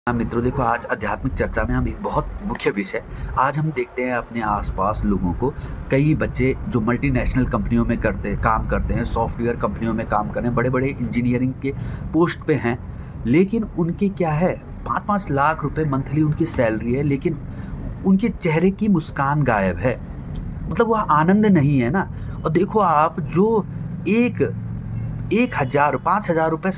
हाँ मित्रों, देखो आज आध्यात्मिक चर्चा में हम एक बहुत मुख्य विषय आज हम देखते हैं अपने आसपास लोगों को। कई बच्चे जो मल्टीनेशनल कंपनियों में काम करते हैं, सॉफ्टवेयर कंपनियों में काम कर रहे हैं, बड़े-बड़े इंजीनियरिंग के पोस्ट पे हैं। लेकिन उनके क्या है, 5-5 लाख रुपए मंथली उनकी सैलरी है, लेकिन उनके चेहरे की मुस्कान गायब है। मतलब वह आनंद नहीं है ना। और देखो आप जो एक 1000 5,000 रुपए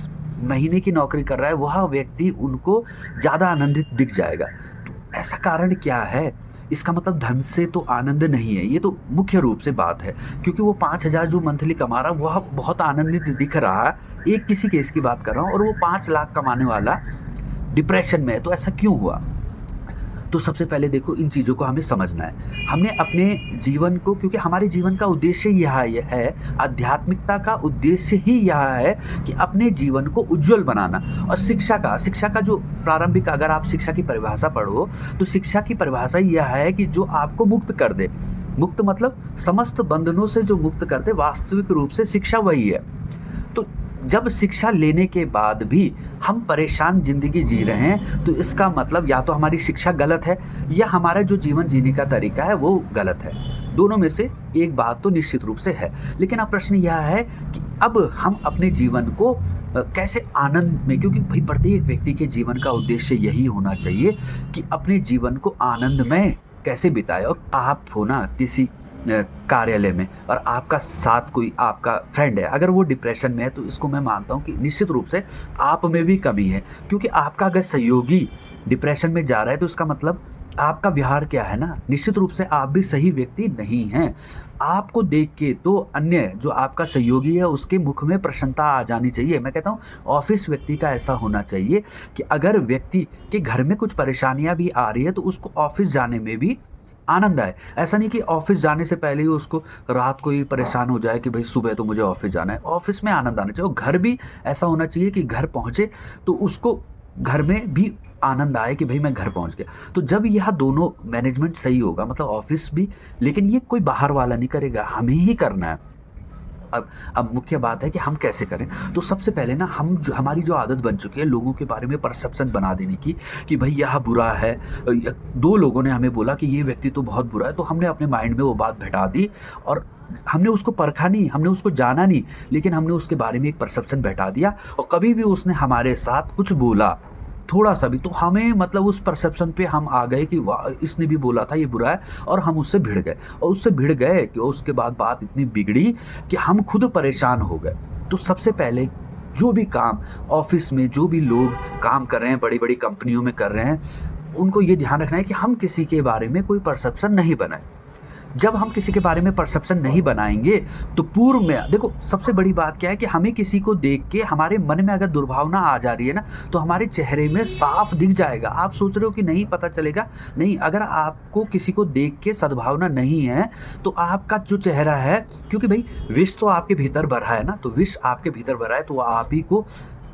महीने की नौकरी कर रहा है, वह व्यक्ति उनको ज़्यादा आनंदित दिख जाएगा। तो ऐसा कारण क्या है? इसका मतलब धन से तो आनंद नहीं है, ये तो मुख्य रूप से बात है। क्योंकि वो 5,000 जो मंथली कमा रहा है, वह बहुत आनंदित दिख रहा है। एक किसी केस की बात कर रहा हूँ, और वो 5 लाख कमाने वाला डिप्रेशन में है, तो ऐसा क्यों हुआ? तो सबसे पहले देखो, इन चीज़ों को हमें समझना है। हमने अपने जीवन को, क्योंकि हमारे जीवन का उद्देश्य यह है, आध्यात्मिकता का उद्देश्य ही यह है कि अपने जीवन को उज्ज्वल बनाना। और शिक्षा का जो प्रारंभिक, अगर आप शिक्षा की परिभाषा पढ़ो, तो शिक्षा की परिभाषा यह है कि जो आपको मुक्त कर दे। मुक्त मतलब समस्त बंधनों से जो मुक्त कर दे, वास्तविक रूप से शिक्षा वही है। तो जब शिक्षा लेने के बाद भी हम परेशान ज़िंदगी जी रहे हैं, तो इसका मतलब या तो हमारी शिक्षा गलत है, या हमारा जो जीवन जीने का तरीका है वो गलत है। दोनों में से एक बात तो निश्चित रूप से है। लेकिन अब प्रश्न यह है कि अब हम अपने जीवन को कैसे आनंद में, क्योंकि भाई प्रत्येक व्यक्ति के जीवन का उद्देश्य यही होना चाहिए कि अपने जीवन को आनंद में कैसे बिताए। और आप हो ना किसी कार्यालय में, और आपका साथ कोई आपका फ्रेंड है, अगर वो डिप्रेशन में है, तो इसको मैं मानता हूँ कि निश्चित रूप से आप में भी कमी है। क्योंकि आपका अगर सहयोगी डिप्रेशन में जा रहा है, तो इसका मतलब आपका व्यवहार क्या है ना, निश्चित रूप से आप भी सही व्यक्ति नहीं हैं। आपको देख के तो अन्य जो आपका सहयोगी है, उसके मुख में प्रसन्नता आ जानी चाहिए। मैं कहता हूँ ऑफिस व्यक्ति का ऐसा होना चाहिए कि अगर व्यक्ति के घर में कुछ परेशानियाँ भी आ रही है, तो उसको ऑफिस जाने में भी आनंद आए। ऐसा नहीं कि ऑफ़िस जाने से पहले ही उसको रात को ही परेशान हो जाए कि भई सुबह तो मुझे ऑफ़िस जाना है। ऑफ़िस में आनंद आना चाहिए, और घर भी ऐसा होना चाहिए कि घर पहुँचे तो उसको घर में भी आनंद आए कि भई मैं घर पहुँच गया। तो जब यह दोनों मैनेजमेंट सही होगा, मतलब ऑफ़िस भी, लेकिन ये कोई बाहर वाला नहीं करेगा, हमें ही करना है। अब मुख्य बात है कि हम कैसे करें। तो सबसे पहले ना, हमारी जो आदत बन चुकी है लोगों के बारे में परसेप्शन बना देने की, कि भाई यह बुरा है। दो लोगों ने हमें बोला कि ये व्यक्ति तो बहुत बुरा है, तो हमने अपने माइंड में वो बात बैठा दी, और हमने उसको परखा नहीं, हमने उसको जाना नहीं, लेकिन हमने उसके बारे में एक परसेप्शन बैठा दिया। और कभी भी उसने हमारे साथ कुछ बोला, थोड़ा-सा भी, तो हमें मतलब उस परसेप्शन पे हम आ गए कि वाह! इसने भी बोला था ये बुरा है, और हम उससे भिड़ गए। और उससे भिड़ गए कि उसके बाद बात इतनी बिगड़ी कि हम खुद परेशान हो गए। तो सबसे पहले जो भी काम ऑफ़िस में, जो भी लोग काम कर रहे हैं, बड़ी-बड़ी कंपनियों में कर रहे हैं, उनको ये ध्यान रखना है कि हम किसी के बारे में कोई परसेप्शन नहीं बनाएँ। जब हम किसी के बारे में परसेप्शन नहीं बनाएँगे, तो पूर्व में देखो, सबसे बड़ी बात क्या है कि हमें किसी को देख के हमारे मन में अगर दुर्भावना आ जा रही है ना, तो हमारे चेहरे में साफ दिख जाएगा। आप सोच रहे हो कि नहीं पता चलेगा, नहीं, अगर आपको किसी को देख के सद्भावना नहीं है, तो आपका जो चेहरा है, क्योंकि भई विष तो आपके भीतर भरा है ना, तो विष आपके भीतर भरा है, तो वो आप ही को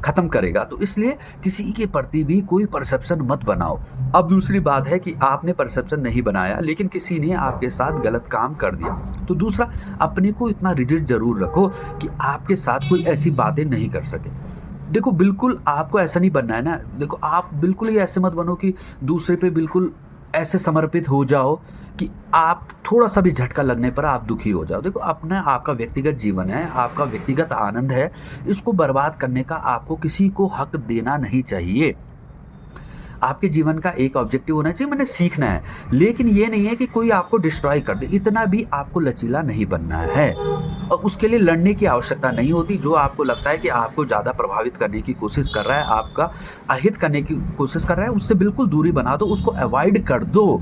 खत्म करेगा। तो इसलिए किसी के प्रति भी कोई परसेप्शन मत बनाओ। अब दूसरी बात है कि आपने परसेप्शन नहीं बनाया, लेकिन किसी ने आपके साथ गलत काम कर दिया। तो दूसरा, अपने को इतना रिजिड ज़रूर रखो कि आपके साथ कोई ऐसी बातें नहीं कर सके। देखो, बिल्कुल आपको ऐसा नहीं बनना है ना, देखो आप बिल्कुल ही ऐसे मत बनो कि दूसरे पे बिल्कुल ऐसे समर्पित हो जाओ कि आप थोड़ा-सा भी झटका लगने पर आप दुखी हो जाओ। देखो, अपना आपका व्यक्तिगत जीवन है, आपका व्यक्तिगत आनंद है, इसको बर्बाद करने का आपको किसी को हक देना नहीं चाहिए। आपके जीवन का एक ऑब्जेक्टिव होना चाहिए, मैंने सीखना है, लेकिन ये नहीं है कि कोई आपको डिस्ट्रॉय कर दे, इतना भी आपको लचीला नहीं बनना है। और उसके लिए लड़ने की आवश्यकता नहीं होती। जो आपको लगता है कि आपको ज़्यादा प्रभावित करने की कोशिश कर रहा है, आपका अहित करने की कोशिश कर रहा है, उससे बिल्कुल दूरी बना दो, उसको अवॉइड कर दो।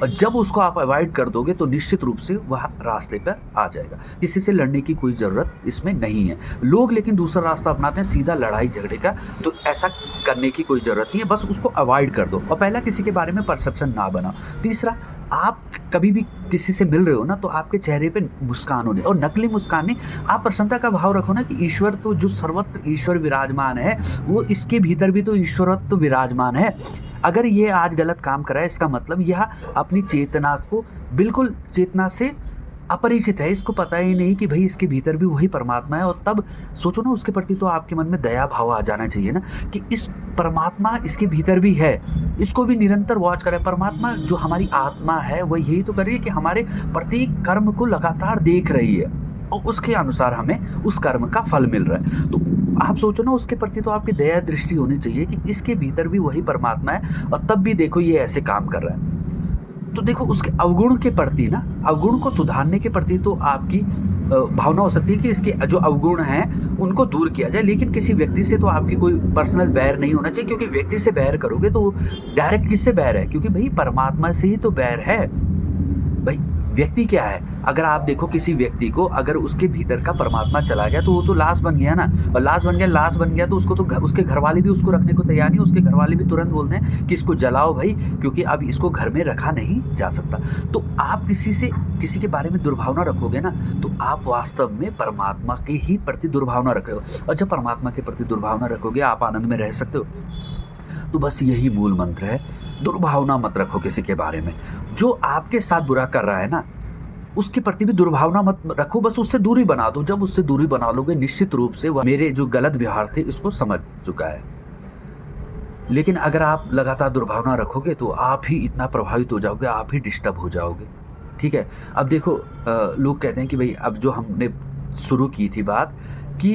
और जब उसको आप अवॉइड कर दोगे, तो निश्चित रूप से वह रास्ते पर आ जाएगा। किसी से लड़ने की कोई ज़रूरत इसमें नहीं है। लोग लेकिन दूसरा रास्ता अपनाते हैं, सीधा लड़ाई झगड़े का, तो ऐसा करने की कोई ज़रूरत नहीं है, बस उसको अवॉइड कर दो। और पहला, किसी के बारे में परसेप्शन ना बनाओ। तीसरा, आप कभी भी किसी से मिल रहे हो ना, तो आपके चेहरे पे मुस्कान होनी, और नकली मुस्कान नहीं, आप प्रसन्नता का भाव रखो ना, कि ईश्वर तो, जो सर्वत्र ईश्वर विराजमान है, वो इसके भीतर भी तो ईश्वरत्व विराजमान है। अगर ये आज गलत काम कर रहा है, इसका मतलब यह अपनी चेतना को बिल्कुल चेतना से अपरिचित है, इसको पता ही नहीं कि भई इसके भीतर भी वही परमात्मा है, और तब सोचो ना उसके प्रति तो आपके मन में दया भाव आ जाना चाहिए ना कि इस परमात्मा इसके भीतर भी है, इसको भी निरंतर वॉच करें। परमात्मा जो हमारी आत्मा है वो यही तो कर रही है कि हमारे प्रत्येक कर्म को लगातार देख रही है और उसके अनुसार हमें उस कर्म का फल मिल रहा है। तो आप सोचो ना उसके प्रति तो आपकी दया दृष्टि होनी चाहिए कि इसके भीतर भी वही परमात्मा है और तब भी देखो ये ऐसे काम कर रहा है। तो देखो उसके अवगुण के प्रति ना, अवगुण को सुधारने के प्रति तो आपकी भावना हो सकती है कि इसके जो अवगुण हैं उनको दूर किया जाए, लेकिन किसी व्यक्ति से तो आपकी कोई पर्सनल बैर नहीं होना चाहिए, क्योंकि व्यक्ति से बैर करोगे तो डायरेक्ट किससे बैर है, क्योंकि भाई परमात्मा से ही तो बैर है। भाई व्यक्ति क्या है, अगर आप देखो किसी व्यक्ति को अगर उसके भीतर का परमात्मा चला गया तो वो तो लाश बन गया ना, और लाश बन गया तो उसको तो उसके घर वाले भी उसको रखने को तैयार नहीं, उसके घर वाले भी तुरंत बोलते हैं कि इसको जलाओ भाई, क्योंकि अब इसको घर में रखा नहीं जा सकता। तो आप किसी के बारे में दुर्भावना रखोगे ना तो आप वास्तव में परमात्मा के ही प्रति दुर्भावना रख रहे हो, और जब परमात्मा के प्रति दुर्भावना रखोगे आप आनंद में रह सकते हो। तो बस यही मूल मंत्र है, दुर्भावना मत रखो किसी के बारे में। जो आपके साथ बुरा कर रहा है ना, उसके प्रति भी दुर्भावना मत रखो, बस उससे दूरी बना दो। जब उससे दूरी बना लोगे निश्चित रूप से वह मेरे जो गलत व्यवहार थे इसको समझ चुका है। लेकिन अगर आप लगातार दुर्भावना रखोगे तो आप ही इतना प्रभावित हो जाओगे, आप ही डिस्टर्ब हो जाओगे। ठीक है? अब देखो लोग कहते हैं कि भई अब जो हमने शुरू की थी बात कि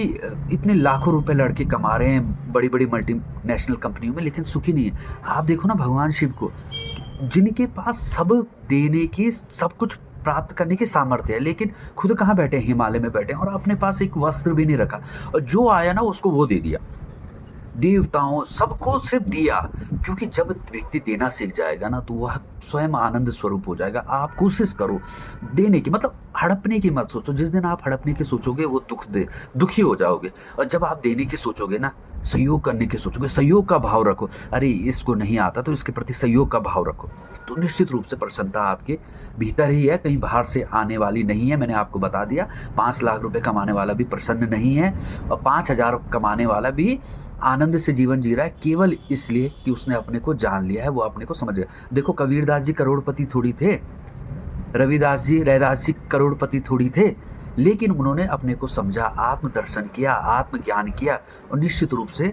इतने लाखों रुपए लड़के कमा रहे हैं बड़ी-बड़ी मल्टीनेशनल कंपनियों में, लेकिन सुखी नहीं है। आप देखो ना भगवान शिव को, जिनके पास सब देने की, सब कुछ प्राप्त करने की सामर्थ्य है, लेकिन खुद कहाँ बैठे हैं? हिमालय में बैठे हैं और अपने पास एक वस्त्र भी नहीं रखा, और जो आया ना उसको वो दे दिया। देवताओं सबको सिर्फ दिया, क्योंकि जब व्यक्ति देना सीख जाएगा ना तो वह स्वयं आनंद स्वरूप हो जाएगा। आप कोशिश करो देने की, मतलब हड़पने की मत सोचो। जिस दिन आप हड़पने की सोचोगे वो दुखी हो जाओगे, और जब आप देने की सोचोगे ना, सहयोग करने की सोचोगे, सहयोग का भाव रखो, अरे इसको नहीं आता तो इसके प्रति सहयोग का भाव रखो, तो निश्चित रूप से प्रसन्नता आपके भीतर ही है, कहीं बाहर से आने वाली नहीं है। मैंने आपको बता दिया 5 लाख रुपए कमाने वाला भी प्रसन्न नहीं है, और 5,000 कमाने वाला भी आनंद से जीवन जी रहा है, केवल इसलिए कि उसने अपने को जान लिया है, वो अपने को समझ गया। देखो कबीरदास जी करोड़पति थोड़ी थे, रैदास जी करोड़पति थोड़ी थे, लेकिन उन्होंने अपने को समझा, आत्मदर्शन किया, आत्मज्ञान किया, और निश्चित रूप से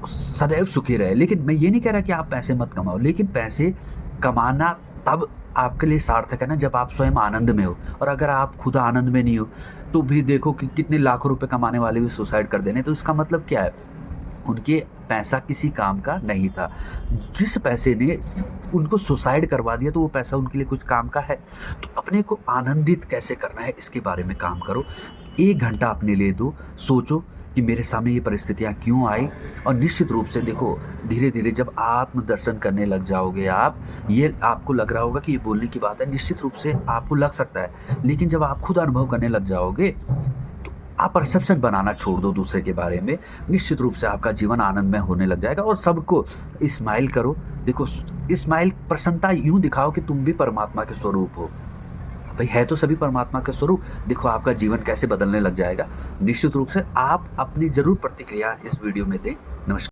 सदैव सुखी रहे। लेकिन मैं ये नहीं कह रहा कि आप पैसे मत कमाओ, लेकिन पैसे कमाना तब आपके लिए सार्थक है ना जब आप स्वयं आनंद में हो, और अगर आप खुद आनंद में नहीं हो तो भी देखो कि कितने लाखों रुपए कमाने वाले भी सुसाइड कर देने। तो इसका मतलब क्या है? उनके पैसा किसी काम का नहीं था। जिस पैसे ने उनको सुसाइड करवा दिया तो वो पैसा उनके लिए कुछ काम का है। तो अपने को आनंदित कैसे करना है इसके बारे में काम करो। 1 घंटा अपने लिए दो, सोचो कि मेरे सामने ये परिस्थितियाँ क्यों आई, और निश्चित रूप से देखो धीरे-धीरे जब आत्मदर्शन करने लग जाओगे आप, ये आपको लग रहा होगा कि ये बोलने की बात है, निश्चित रूप से आपको लग सकता है। लेकिन जब आप खुद अनुभव करने लग जाओगे आप परसेप्शन बनाना छोड़ दो दूसरे के बारे में, निश्चित रूप से आपका जीवन आनंदमय होने लग जाएगा। और सबको स्माइल करो, देखो स्माइल, प्रसन्नता यूँ दिखाओ कि तुम भी परमात्मा के स्वरूप हो। भाई है तो सभी परमात्मा के स्वरूप, देखो आपका जीवन कैसे बदलने लग जाएगा। निश्चित रूप से आप अपनी ज़रूर प्रतिक्रिया इस वीडियो में दें। नमस्कार।